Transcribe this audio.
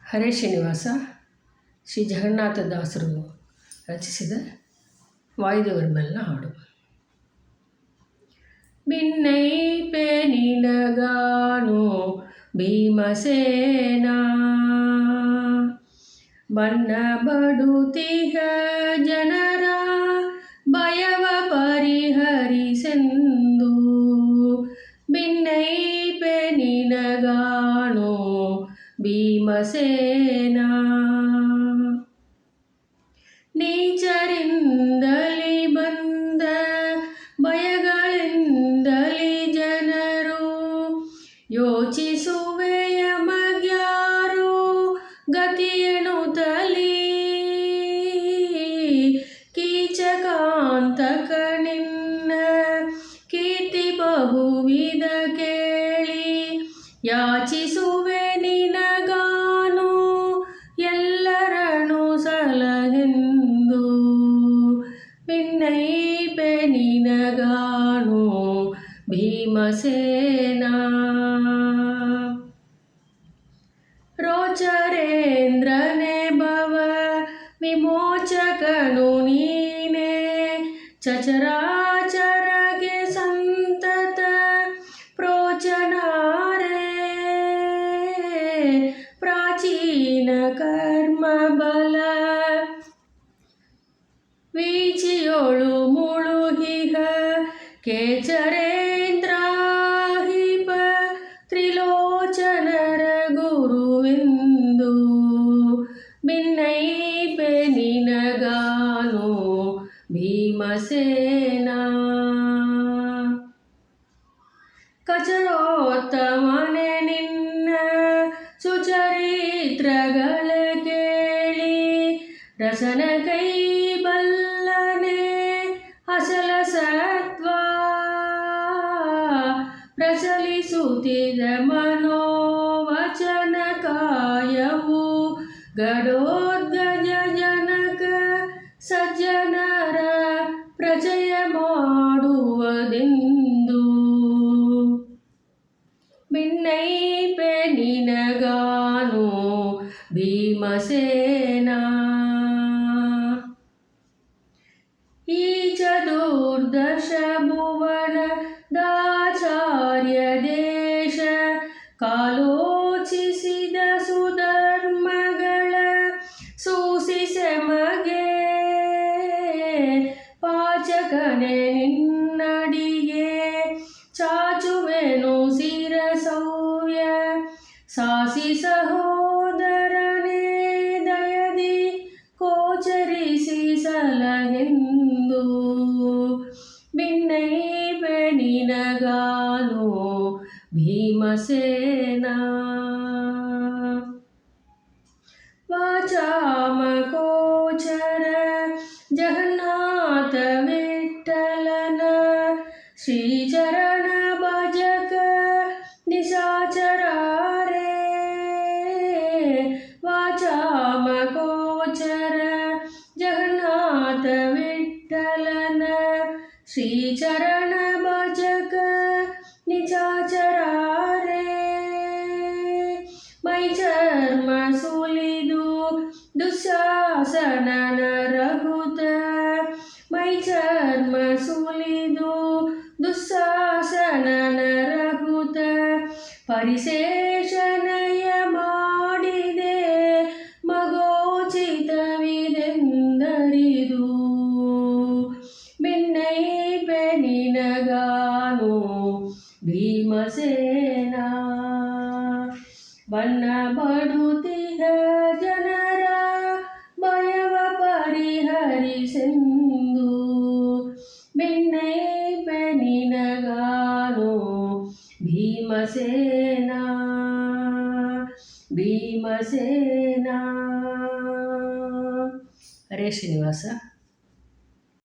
ಹರೇ ಶ್ರೀನಿವಾಸ ಶ್ರೀ ಜಗನ್ನಾಥದಾಸರು ರಚಿಸಿದ ವಾಯುದೇವರ ಮೇಲಿನ ಹಾಡು. ಭಿನ್ನೈಪೆ ನಿನಗಾನು ಭೀಮಸೇನ, ಬಣ್ಣ ಬಡುತಿಹ ಜನರ ಭಯವ ಪರಿಹರಿಸೆಂದು. ಭಿನ್ನೈಪೆ ನಿನಗಾನು ಭೀಮಸೇನ, ನೀಚರಿಂದಲಿ ಬಂದ ಭಯಗಳಿಂದಲಿ ಜನರು ಯೋಚಿಸುವೆಯ ಮಗ್ಯಾರು ಗತಿಯೆನುತ್ತಲಿ. ಕೀಚಕಾಂತಕ ನಿನ್ನ ಕೀರ್ತಿ ಬಹುವಿಧ ಕೇಳಿ, ಯಾಚಿಸುವೆ ನಿನಗಾನು ಎಲ್ಲರನು ಸಲಹೆಂದು. ಭಿನ್ನೈಪೆ ನಿನಗಾನು ಭೀಮಸೇನ, ರೋಚರೇಂದ್ರನೇ ಭವ ವಿಮೋಚಕನು ನೀನೇ, ಚಚರಾಚರಗೆ ಸಂತತ ಪ್ರೋಚನಾರೆ. ಪ್ರಾಚೀನ ಕರ್ಮ ಬಲ ವೀಚಿಯೊಳು ಮುಳುಗಿಹ ಕೇಚರೇಂದ್ರಾಹಿಪ ತ್ರಿಲೋಚನರ ಗುರುವೆಂದು. ಭಿನ್ನೈಪೆ ನಿನಗಾನು ಭೀಮಸೇನ, ಕಚರೋತ್ತಮನೆ ನಿನ್ನ ಸುಚರಿತ್ರಗಳ ಕೇಳಿ, ರಸನ ಕೈ ಬಲ್ಲನೆ ಅಸಲ ಸತ್ವ ಪ್ರಚಲಿಸುತ್ತಿದ ಮನೋವಚನ ಕಾಯವು ಗಡೋದ್ಗಜ ಜನಕ ಸಜ್ಜನರ ಪ್ರಜಯ ಮಾಡುವದೆಂದು. ಭಿನ್ನೈಪೆ ನಿನಗಾನು ಭೀಮಸೇನ, ಈ ಚತುರ್ದಶ ಭುವನ ದಾಚಾರ್ಯ ದೇಶ ಕಾಲೋಚಿಸಿದ ಸುಧರ್ಮಗಳ ಸೂಸಿಸೆ ಮಗೆ. ಪಾಚಕನೆ ನಿನ್ನಡಿಗೆ ಚಾಚುವೆನು ಶಿರಸೌರ್ಯ, ಸಾಸಿ ಸಹೋದರನೇ ದಯದಿ ಗೋಚರಿಸಿ ಸಲಹೆಂದು. ಭಿನ್ನೈಪೆ ನಿನಗಾನು ಭೀಮಸೇನ, ವಾಚಾಮಗೋಚರ ಜಗನ್ನಾಥ ವಿಠ್ಠಲನ ಶ್ರೀಚರಣ ಭಜಕ ನಿಶಾಚರಾರೆ. ವಾಚಾಮಗೋಚರ ಜಗನ್ನಾಥ ವಿಠ್ಠಲನ ಶ್ರೀಚರಣ ಭಜಕ ನಿಶಾಚರಾರೆ. ಮೈಚರ್ಮ ಸುಲಿದು ದುಶ್ಯಾಸನನ ರಹುತ, ಮೈಚರ್ಮ ಸುಲಿದು ದುಶ್ಯಾಸನನ ರಹುತ ಪರಿಶೇಷನಯ ಮಾಡಿದೆ ಮಗೋಚಿತವಿದೆಂದರಿದು. ಭಿನ್ನೈಪೆ ನಿನಗಾನು ಭೀಮಸೇನ, ಬಣ್ಣ ಬಡುತಿಹ ಜನರ ಭಯವ ಪರಿಹರಿಸೆಂದು. ಭಿನ್ನೈಪೆ ನಿನಗಾನು ಭೀಮಸೇನ, ಭೀಮಸೇನ. ಹರೇ ಶ್ರೀನಿವಾಸ.